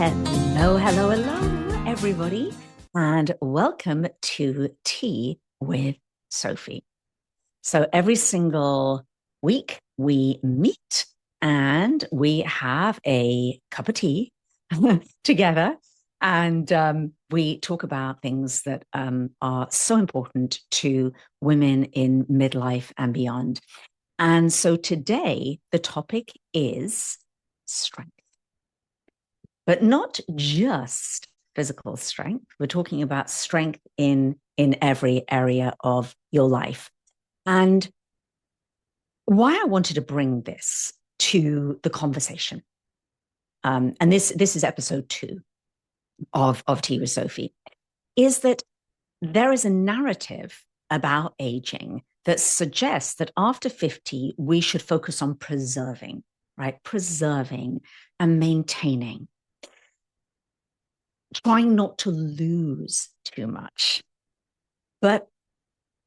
Hello, hello, hello, everybody, and welcome to Tea with Sophie. So every single week we meet and we have a cup of tea together, and we talk about things that are so important to women in midlife and beyond. And so today the topic is strength. But not just physical strength. We're talking about strength in every area of your life. And why I wanted to bring this to the conversation, and this is episode 2 of Tea with Sophie, is that there is a narrative about aging that suggests that after 50, we should focus on preserving, right? Preserving and maintaining, trying not to lose too much. But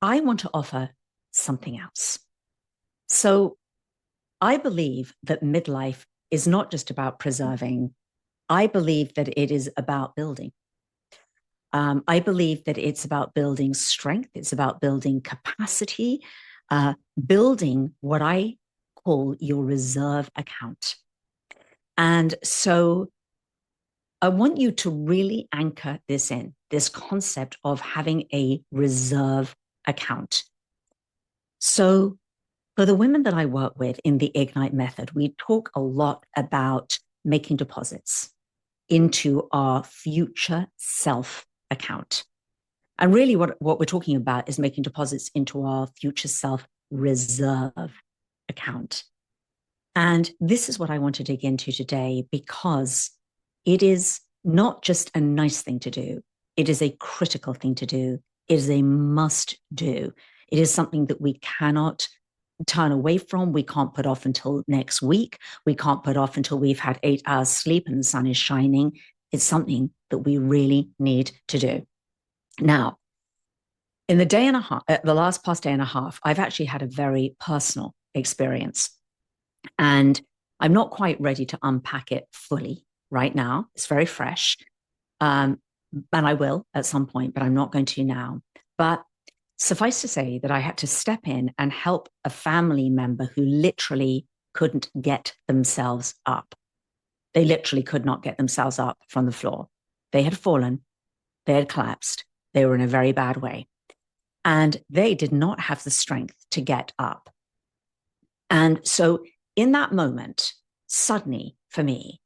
I want to offer something else. So I believe that midlife is not just about preserving. I believe that it is about building. I believe that it's about building strength. It's about building capacity, building what I call your reserve account. And so I want you to really anchor this in, this concept of having a reserve account. So for the women that I work with in the Ignite method, we talk a lot about making deposits into our future self account. And really what we're talking about is making deposits into our future self reserve account. And this is what I want to dig into today, because it is not just a nice thing to do. It is a critical thing to do. It is a must do. It is something that we cannot turn away from. We can't put off until next week. We can't put off until we've had 8 hours sleep and the sun is shining. It's something that we really need to do. Now, in the day and a half, the last past day and a half, I've actually had a very personal experience. And I'm not quite ready to unpack it fully right now. It's very fresh. And I will at some point, but I'm not going to now. But suffice to say that I had to step in and help a family member who literally couldn't get themselves up. They literally could not get themselves up from the floor. They had fallen. They had collapsed. They were in a very bad way. And they did not have the strength to get up. And so in that moment, suddenly for me,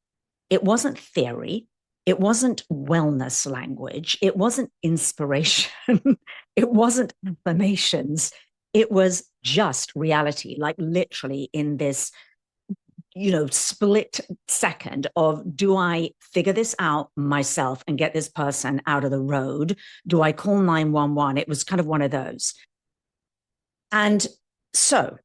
it wasn't theory. It wasn't wellness language. It wasn't inspiration. It wasn't affirmations. It was just reality, like literally in this, split second of, do I figure this out myself and get this person out of the road? Do I call 911? It was kind of one of those. And so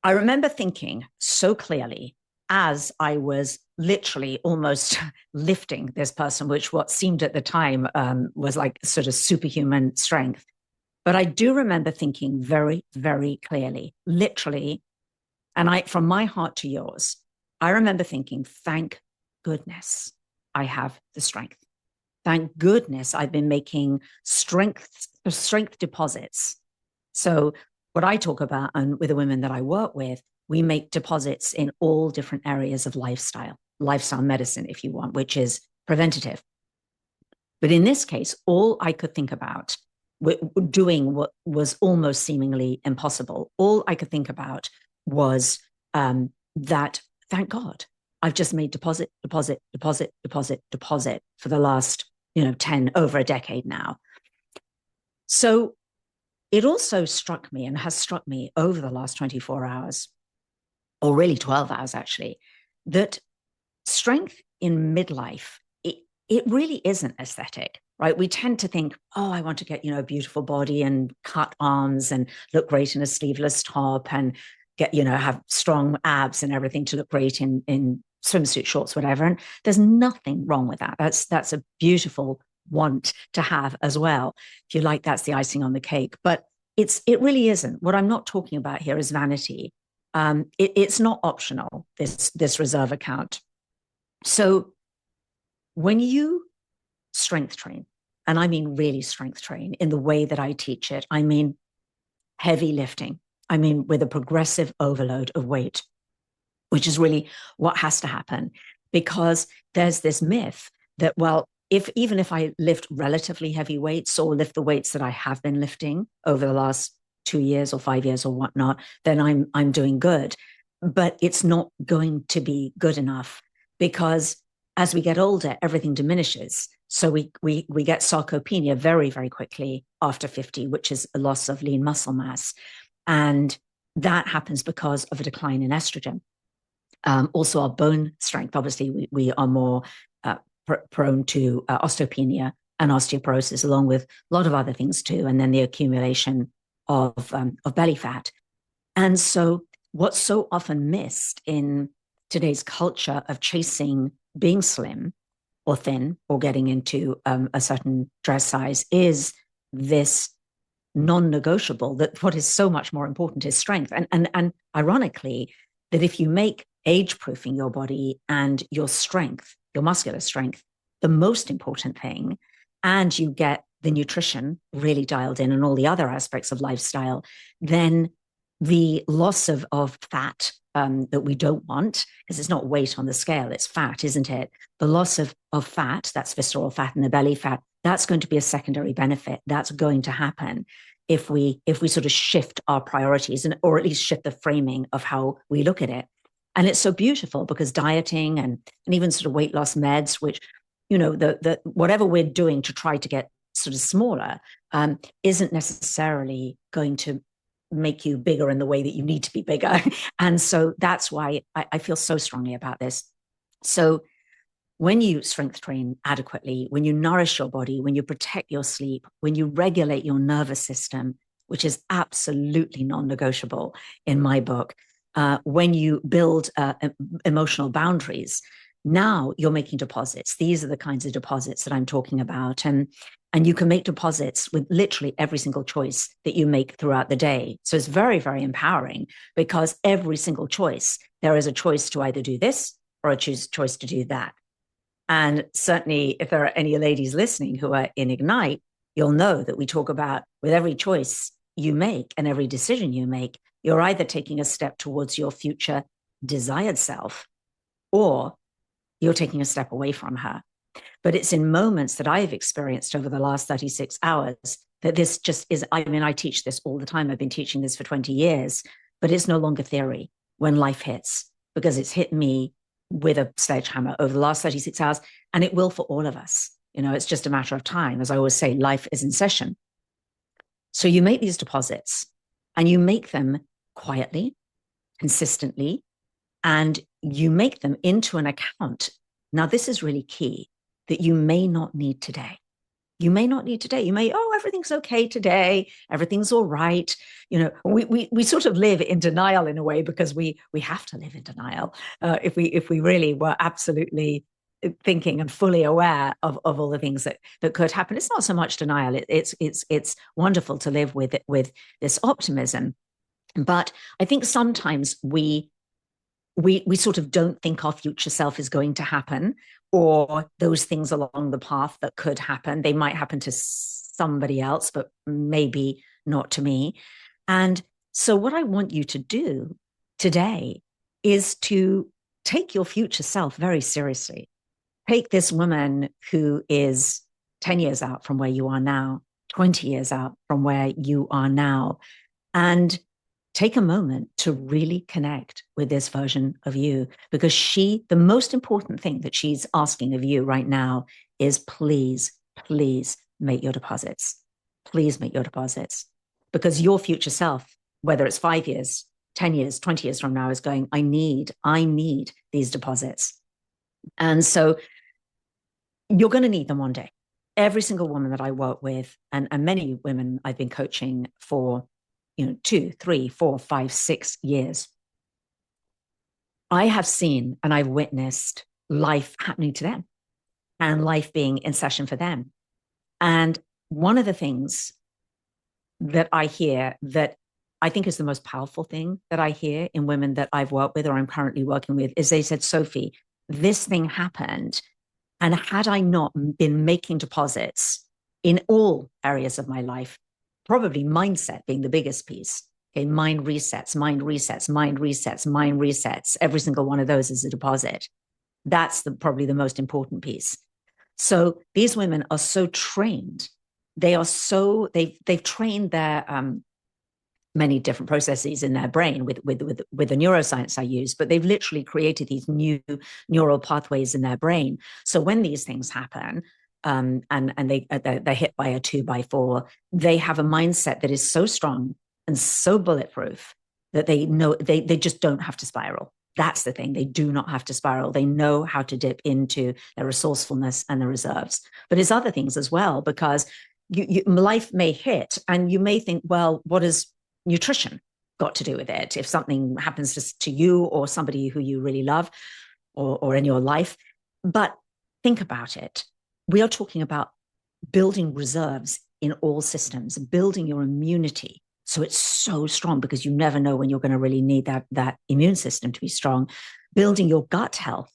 I remember thinking so clearly as I was literally almost lifting this person, which what seemed at the time was like sort of superhuman strength. But I do remember thinking very, very clearly, literally, and from my heart to yours, I remember thinking, thank goodness I have the strength. Thank goodness I've been making strength deposits. So what I talk about, and with the women that I work with, we make deposits in all different areas of lifestyle medicine, if you want, which is preventative. But in this case, all I could think about doing what was almost seemingly impossible, all I could think about was that, thank God, I've just made deposit for the last, 10, over a decade now. So it also struck me and has struck me over the last 24 hours, or really 12 hours actually, that strength in midlife, it really isn't aesthetic, right? We tend to think, oh, I want to get, a beautiful body and cut arms and look great in a sleeveless top and get, have strong abs and everything to look great in swimsuit shorts, whatever. And there's nothing wrong with that. That's a beautiful want to have as well. If you like, that's the icing on the cake. But it really isn't. What I'm not talking about here is vanity. It's not optional, this reserve account. So when you strength train, and I mean really strength train in the way that I teach it, I mean heavy lifting. I mean, with a progressive overload of weight, which is really what has to happen, because there's this myth that, well, even if I lift relatively heavy weights or lift the weights that I have been lifting over the last 2 years or 5 years or whatnot, then I'm doing good. But it's not going to be good enough, because as we get older, everything diminishes. So we get sarcopenia very, very quickly after 50, which is a loss of lean muscle mass. And that happens because of a decline in estrogen. Also, our bone strength, obviously, we are more prone to osteopenia and osteoporosis, along with a lot of other things too, and then the accumulation of belly fat. And so, what's so often missed in today's culture of chasing being slim or thin or getting into a certain dress size is this non-negotiable, that what is so much more important is strength. And ironically, that if you make age-proofing your body and your strength, your muscular strength, the most important thing, and you get the nutrition really dialed in and all the other aspects of lifestyle, then the loss of fat that we don't want, because it's not weight on the scale, it's fat, isn't it? The loss of fat, that's visceral fat and the belly fat, that's going to be a secondary benefit. That's going to happen if we sort of shift our priorities, or at least shift the framing of how we look at it. And it's so beautiful, because dieting and even sort of weight loss meds, which, the whatever we're doing to try to get sort of smaller, isn't necessarily going to make you bigger in the way that you need to be bigger. And so that's why I feel so strongly about this. So when you strength train adequately, when you nourish your body, when you protect your sleep, when you regulate your nervous system, which is absolutely non-negotiable in my book, when you build emotional boundaries, now you're making deposits. These are the kinds of deposits that I'm talking about. And you can make deposits with literally every single choice that you make throughout the day. So it's very, very empowering, because every single choice, there is a choice to either do this or a choice to do that. And certainly, if there are any ladies listening who are in Ignite, you'll know that we talk about, with every choice you make and every decision you make, you're either taking a step towards your future desired self, or you're taking a step away from her. But it's in moments that I've experienced over the last 36 hours that this just is, I mean, I teach this all the time. I've been teaching this for 20 years, but it's no longer theory when life hits, because it's hit me with a sledgehammer over the last 36 hours, and it will for all of us. It's just a matter of time. As I always say, life is in session. So you make these deposits, and you make them quietly, consistently, and you make them into an account. Now, this is really key, that you may not need today. You may not need today. You may, everything's okay today. Everything's all right. We sort of live in denial in a way, because we have to live in denial. If we really were absolutely thinking and fully aware of all the things that could happen, it's not so much denial. It's wonderful to live with this optimism. But I think sometimes we sort of don't think our future self is going to happen, or those things along the path that could happen. They might happen to somebody else, but maybe not to me. And so what I want you to do today is to take your future self very seriously. Take this woman who is 10 years out from where you are now, 20 years out from where you are now, and take a moment to really connect with this version of you, because the most important thing that she's asking of you right now is, please, please make your deposits. Please make your deposits, because your future self, whether it's 5 years, 10 years, 20 years from now, is going, I need these deposits. And so you're going to need them one day. Every single woman that I work with, and many women I've been coaching for 2, 3, 4, 5, 6 years, I have seen and I've witnessed life happening to them, and life being in session for them. And one of the things that I hear, that I think is the most powerful thing that I hear in women that I've worked with or I'm currently working with, is they said, Sophie, this thing happened, and had I not been making deposits in all areas of my life, probably mindset being the biggest piece. Okay, mind resets, mind resets, mind resets, mind resets. Every single one of those is a deposit. That's probably the most important piece. So these women are so trained. They've trained their many different processes in their brain with the neuroscience I use, but they've literally created these new neural pathways in their brain. So when these things happen, and they're hit by a 2x4, they have a mindset that is so strong and so bulletproof that they know they just don't have to spiral. That's the thing. They do not have to spiral. They know how to dip into their resourcefulness and the reserves. But it's other things as well, because life may hit and you may think, well, what is nutrition got to do with it? If something happens to you or somebody who you really love or in your life. But think about it. We are talking about building reserves in all systems, building your immunity. So it's so strong, because you never know when you're going to really need that immune system to be strong. Building your gut health,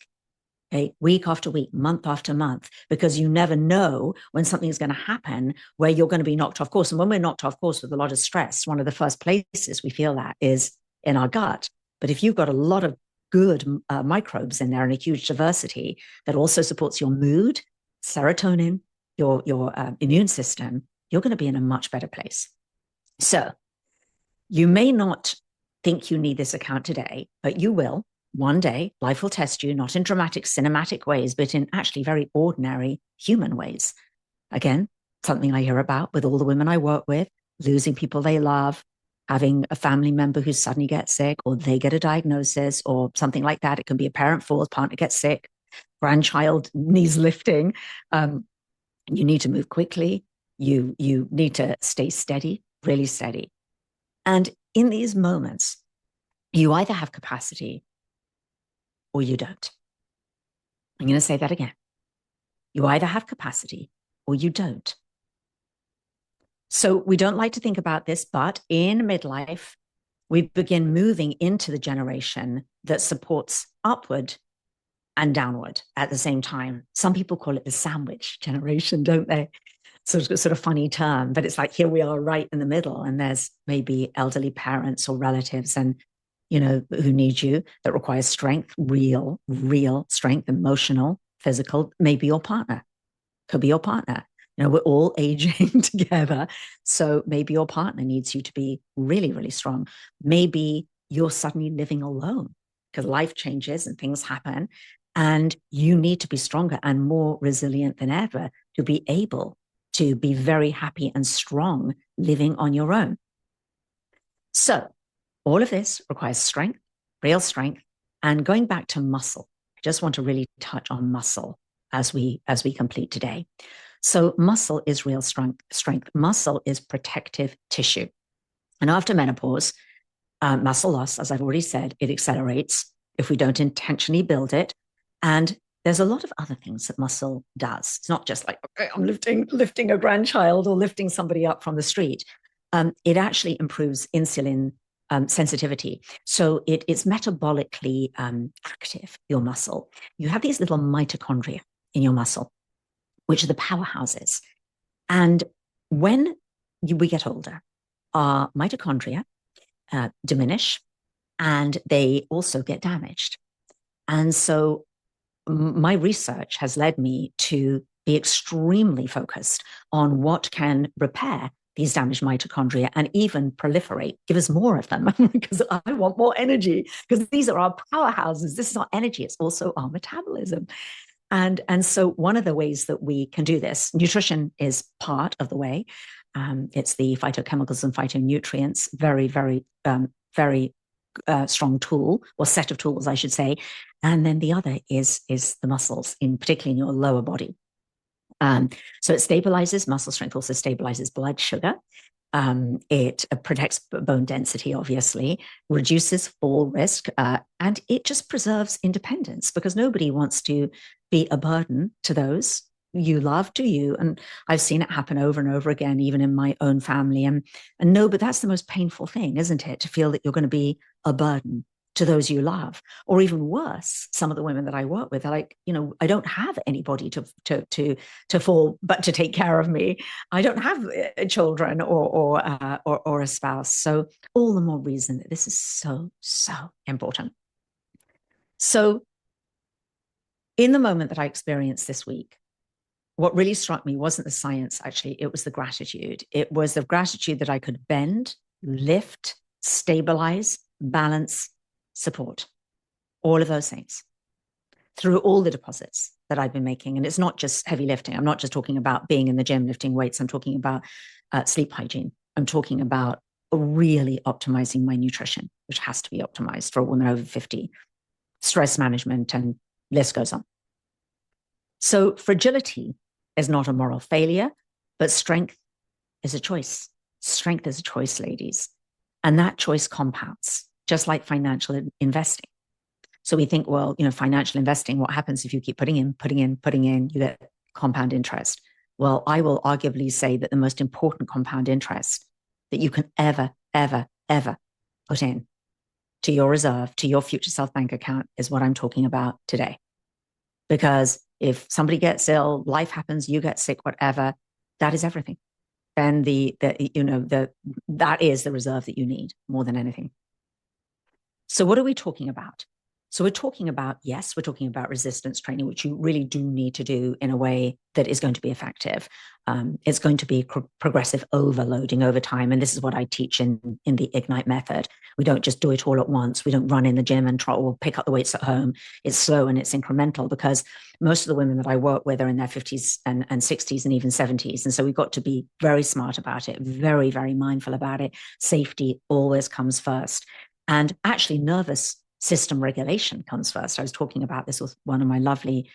okay, week after week, month after month, because you never know when something's going to happen where you're going to be knocked off course. And when we're knocked off course with a lot of stress, one of the first places we feel that is in our gut. But if you've got a lot of good microbes in there and a huge diversity that also supports your mood, serotonin, your immune system, you're going to be in a much better place. So you may not think you need this account today, but you will. One day, life will test you, not in dramatic, cinematic ways, but in actually very ordinary human ways. Again, something I hear about with all the women I work with, losing people they love, having a family member who suddenly gets sick, or they get a diagnosis or something like that. It can be a parent falls, partner gets sick, grandchild needs lifting. You need to move quickly. You need to stay steady, really steady. And in these moments, you either have capacity or you don't. I'm going to say that again. You either have capacity or you don't. So we don't like to think about this, but in midlife, we begin moving into the generation that supports upward and downward at the same time. Some people call it the sandwich generation, don't they? So it's a sort of funny term, but it's like, here we are right in the middle, and there's maybe elderly parents or relatives and, you know, who need you, that requires strength, real strength, emotional, physical, maybe your partner, could be your partner. You know, we're all aging together. So maybe your partner needs you to be really, really strong. Maybe you're suddenly living alone because life changes and things happen, and you need to be stronger and more resilient than ever to be able to be very happy and strong living on your own. So all of this requires strength, real strength. And going back to muscle, I just want to really touch on muscle as we complete today. So muscle is real strength. Muscle is protective tissue. And after menopause, muscle loss, as I've already said, it accelerates if we don't intentionally build it. And there's a lot of other things that muscle does. It's not just like, okay, I'm lifting a grandchild or lifting somebody up from the street. It actually improves insulin sensitivity. So it's metabolically active, your muscle. You have these little mitochondria in your muscle, which are the powerhouses. And when we get older, our mitochondria diminish, and they also get damaged. And so my research has led me to be extremely focused on what can repair these damaged mitochondria and even proliferate, give us more of them, because I want more energy, because these are our powerhouses. This is our energy. It's also our metabolism. And so one of the ways that we can do this, nutrition is part of the way. It's the phytochemicals and phytonutrients, very, very, very strong tool, or set of tools, I should say. And then the other is the muscles, particularly in your lower body. So it stabilizes muscle strength, also stabilizes blood sugar. It protects bone density, obviously, reduces fall risk, and it just preserves independence, because nobody wants to be a burden to those you love, do you? And I've seen it happen over and over again, even in my own family. And no, but that's the most painful thing, isn't it? To feel that you're going to be a burden. to those you love. Or even worse, some of the women that I work with are like, I don't have anybody to fall, but to take care of me. I don't have children or a spouse. So all the more reason that this is so, so important. So in the moment that I experienced this week, what really struck me wasn't the science, actually, it was the gratitude. It was the gratitude that I could bend, lift, stabilize, balance, support, all of those things through all the deposits that I've been making. And it's not just heavy lifting. I'm not just talking about being in the gym, lifting weights. I'm talking about sleep hygiene. I'm talking about really optimizing my nutrition, which has to be optimized for a woman over 50, stress management, and list goes on. So fragility is not a moral failure, but strength is a choice. Strength is a choice, ladies. And that choice compounds, just like financial investing. So we think, well, financial investing, what happens if you keep putting in, you get compound interest. Well, I will arguably say that the most important compound interest that you can ever, ever, ever put in to your reserve, to your future self bank account is what I'm talking about today. Because if somebody gets ill, life happens, you get sick, whatever, that is everything. Then that is the reserve that you need more than anything. So what are we talking about? So we're talking about, yes, we're talking about resistance training, which you really do need to do in a way that is going to be effective. It's going to be progressive overloading over time. And this is what I teach in the Ignite method. We don't just do it all at once. We don't run in the gym and try or pick up the weights at home. It's slow and it's incremental, because most of the women that I work with are in their 50s and 60s and even 70s. And so we've got to be very smart about it, very, very mindful about it. Safety always comes first. And actually nervous system regulation comes first. I was talking about this with one of my lovely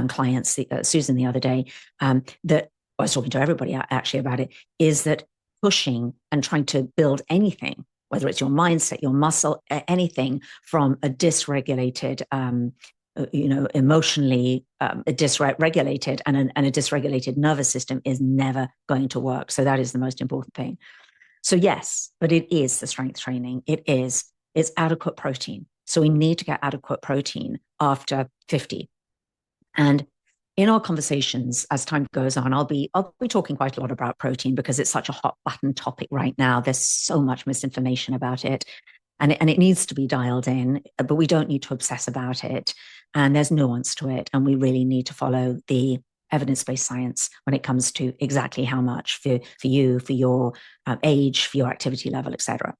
clients, Susan, the other day, that I was talking to everybody actually about it, is that pushing and trying to build anything, whether it's your mindset, your muscle, anything from a dysregulated, emotionally dysregulated and a dysregulated nervous system is never going to work. So that is the most important thing. So yes, but it is the strength training. It's adequate protein. So we need to get adequate protein after 50. And in our conversations, as time goes on, I'll be talking quite a lot about protein because it's such a hot button topic right now. There's so much misinformation about it, and it needs to be dialed in, but we don't need to obsess about it. And there's nuance to it, and we really need to follow the evidence-based science when it comes to exactly how much for you, for your age, for your activity level, etc.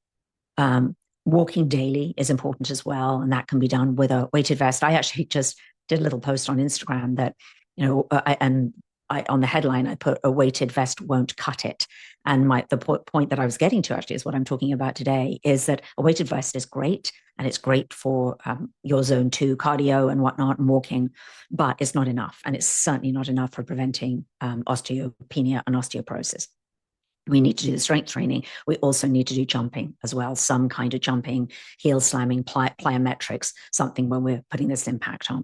Walking daily is important as well, and that can be done with a weighted vest. I actually just did a little post on Instagram that, on the headline, I put, "A weighted vest won't cut it." And the point that I was getting to actually is what I'm talking about today, is that a weighted vest is great, and it's great for your zone 2 cardio and whatnot and walking, but it's not enough. And it's certainly not enough for preventing osteopenia and osteoporosis. We need to do the strength training. We also need to do jumping as well, some kind of jumping, heel slamming, plyometrics, something when we're putting this impact on.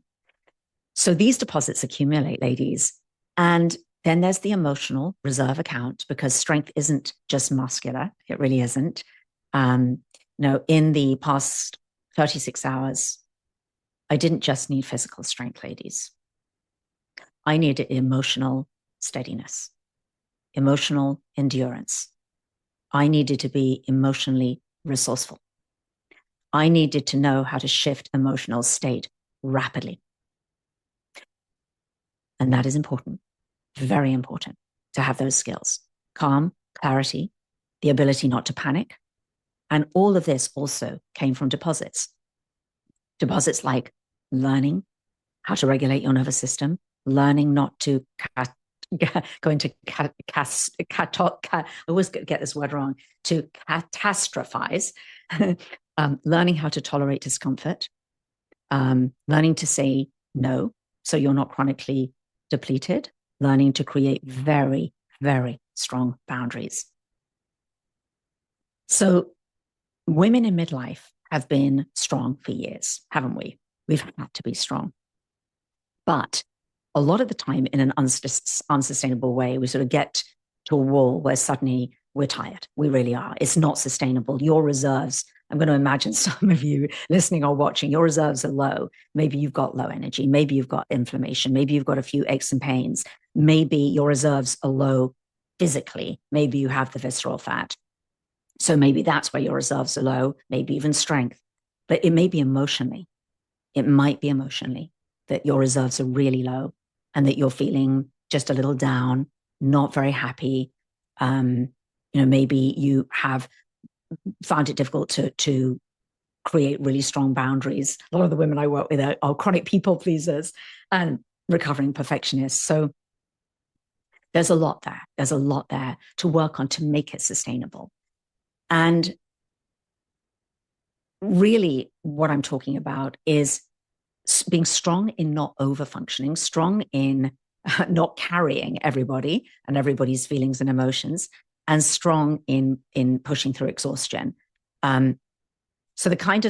So these deposits accumulate, ladies. And then there's the emotional reserve account, because strength isn't just muscular. It really isn't. In the past 36 hours, I didn't just need physical strength, ladies. I needed emotional steadiness, emotional endurance. I needed to be emotionally resourceful. I needed to know how to shift emotional state rapidly. And that is important, very important, to have those skills. Calm, clarity, the ability not to panic. And all of this also came from deposits. Deposits like learning how to regulate your nervous system, learning not to go into I always get this word wrong, to catastrophize, learning how to tolerate discomfort, learning to say no so you're not chronically depleted, learning to create very, very strong boundaries. So women in midlife have been strong for years, haven't we? We've had to be strong. But a lot of the time, in an unsustainable way, we sort of get to a wall where suddenly we're tired. We really are. It's not sustainable. Your reserves, I'm going to imagine some of you listening or watching, your reserves are low. Maybe you've got low energy. Maybe you've got inflammation. Maybe you've got a few aches and pains. Maybe your reserves are low physically. Maybe you have the visceral fat. So maybe that's where your reserves are low, maybe even strength. But it may be emotionally. It might be emotionally that your reserves are really low and that you're feeling just a little down, not very happy. Maybe you have found it difficult to create really strong boundaries. A lot of the women I work with are chronic people pleasers and recovering perfectionists. So there's a lot there. There's a lot there to work on to make it sustainable. And really what I'm talking about is being strong in not over-functioning, strong in not carrying everybody and everybody's feelings and emotions, and strong in pushing through exhaustion. So that kind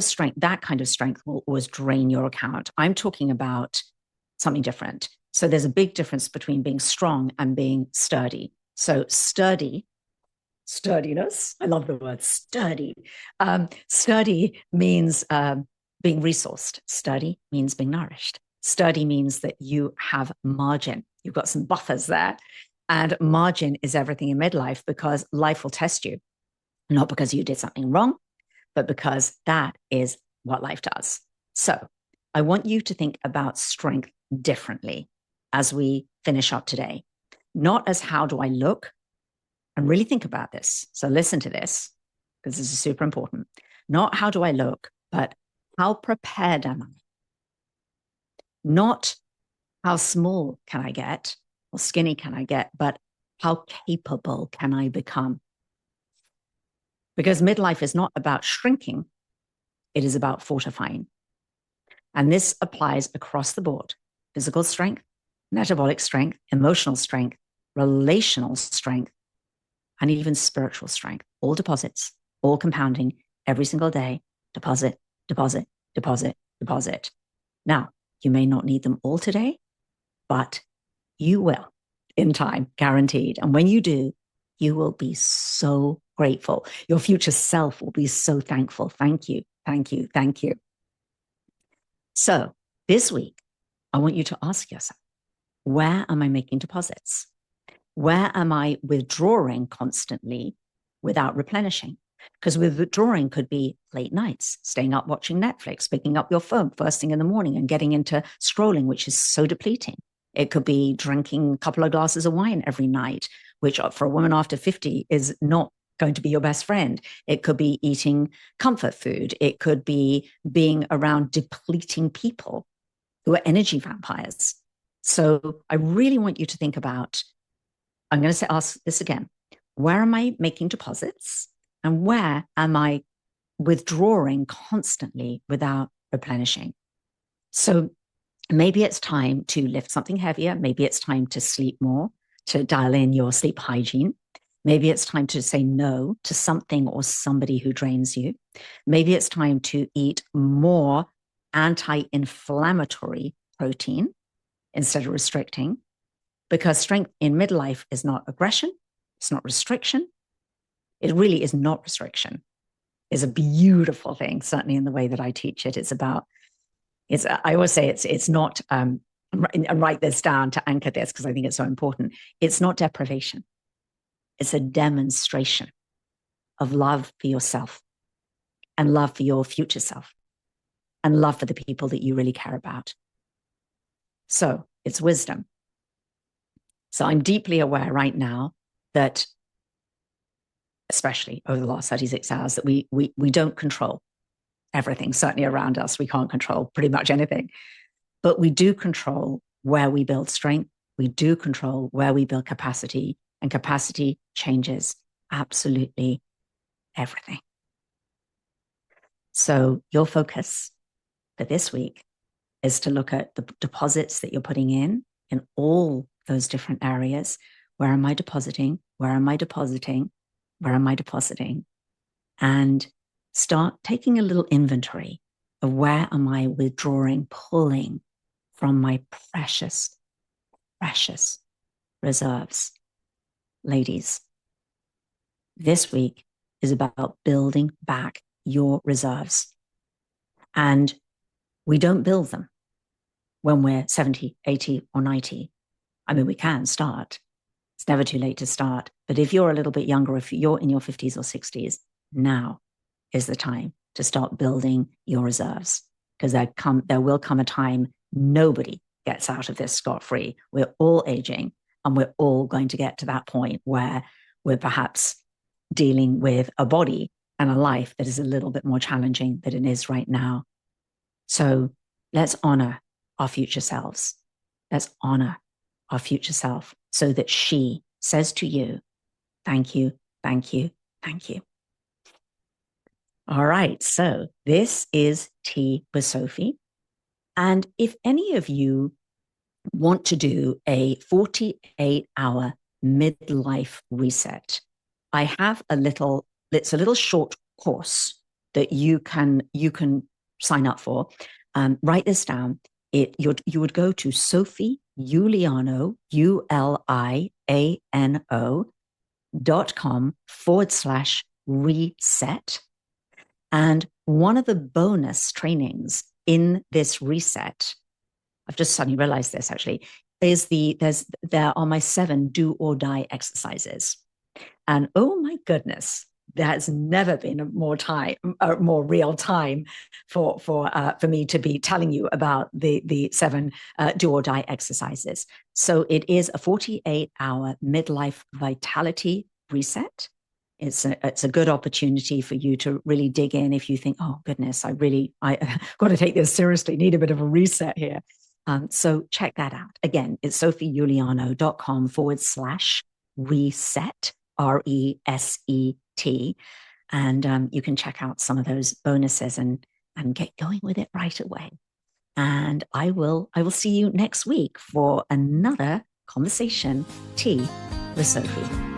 of strength will always drain your account. I'm talking about something different. So there's a big difference between being strong and being sturdy. So sturdiness, I love the word sturdy. Sturdy means being resourced. Sturdy means being nourished. Sturdy means that you have margin. You've got some buffers there. And margin is everything in midlife, because life will test you, not because you did something wrong, but because that is what life does. So I want you to think about strength differently as we finish up today. Not as how do I look, and really think about this. So listen to this, because this is super important. Not how do I look, but how prepared am I? Not how small can I get or skinny can I get, but how capable can I become? Because midlife is not about shrinking. It is about fortifying. And this applies across the board: physical strength, metabolic strength, emotional strength, relational strength, and even spiritual strength. All deposits, all compounding every single day. Deposit, deposit, deposit, deposit. Now, you may not need them all today, but you will in time, guaranteed. And when you do, you will be so grateful. Your future self will be so thankful. Thank you, thank you, thank you. So this week, I want you to ask yourself, where am I making deposits? Where am I withdrawing constantly without replenishing? Because withdrawing could be late nights, staying up watching Netflix, picking up your phone first thing in the morning and getting into scrolling, which is so depleting. It could be drinking a couple of glasses of wine every night, which for a woman after 50 is not going to be your best friend. It could be eating comfort food. It could be being around depleting people who are energy vampires. So I really want you to think about, I'm going to ask this again. Where am I making deposits? And where am I withdrawing constantly without replenishing? So maybe it's time to lift something heavier. Maybe it's time to sleep more, to dial in your sleep hygiene. Maybe it's time to say no to something or somebody who drains you. Maybe it's time to eat more anti-inflammatory protein instead of restricting. Because strength in midlife is not aggression, it's not restriction. It really is not restriction. It's a beautiful thing, certainly in the way that I teach it. I always say it's not, and write this down to anchor this because I think it's so important. It's not deprivation. It's a demonstration of love for yourself and love for your future self and love for the people that you really care about. So it's wisdom. So I'm deeply aware right now that, especially over the last 36 hours, that we don't control everything, certainly around us. We can't control pretty much anything, but we do control where we build strength. We do control where we build capacity, and capacity changes absolutely everything. So your focus for this week is to look at the deposits that you're putting in all those different areas. Where am I depositing? Where am I depositing? Where am I depositing? And start taking a little inventory of where am I withdrawing, pulling from my precious, precious reserves. Ladies, This week is about building back your reserves. And we don't build them when we're 70, 80, or 90. I mean, we can start. It's never too late to start. But if you're a little bit younger, if you're in your 50s or 60s, now is the time to start building your reserves, because there will come a time nobody gets out of this scot-free. We're all aging, and we're all going to get to that point where we're perhaps dealing with a body and a life that is a little bit more challenging than it is right now. So let's honor our future selves. Let's honor our future self so that she says to you, thank you, thank you, thank you. All right, so this is Tea with Sophie. And if any of you want to do a 48-hour midlife reset, I have it's a little short course that you can sign up for. Write this down. You would go to Sophie Uliano, ULIANO.com/reset. And one of the bonus trainings in this reset, I've just suddenly realized this actually, is there are my 7 do or die exercises. And oh my goodness, there's never been a more real time for me to be telling you about the 7 do or die exercises. So it is a 48-hour midlife vitality reset. It's a good opportunity for you to really dig in if you think, oh goodness, I got to take this seriously, need a bit of a reset here. So check that out. Again, it's sophieuliano.com/reset, RESET. And you can check out some of those bonuses and get going with it right away. And I will see you next week for another conversation, Tea with Sophie.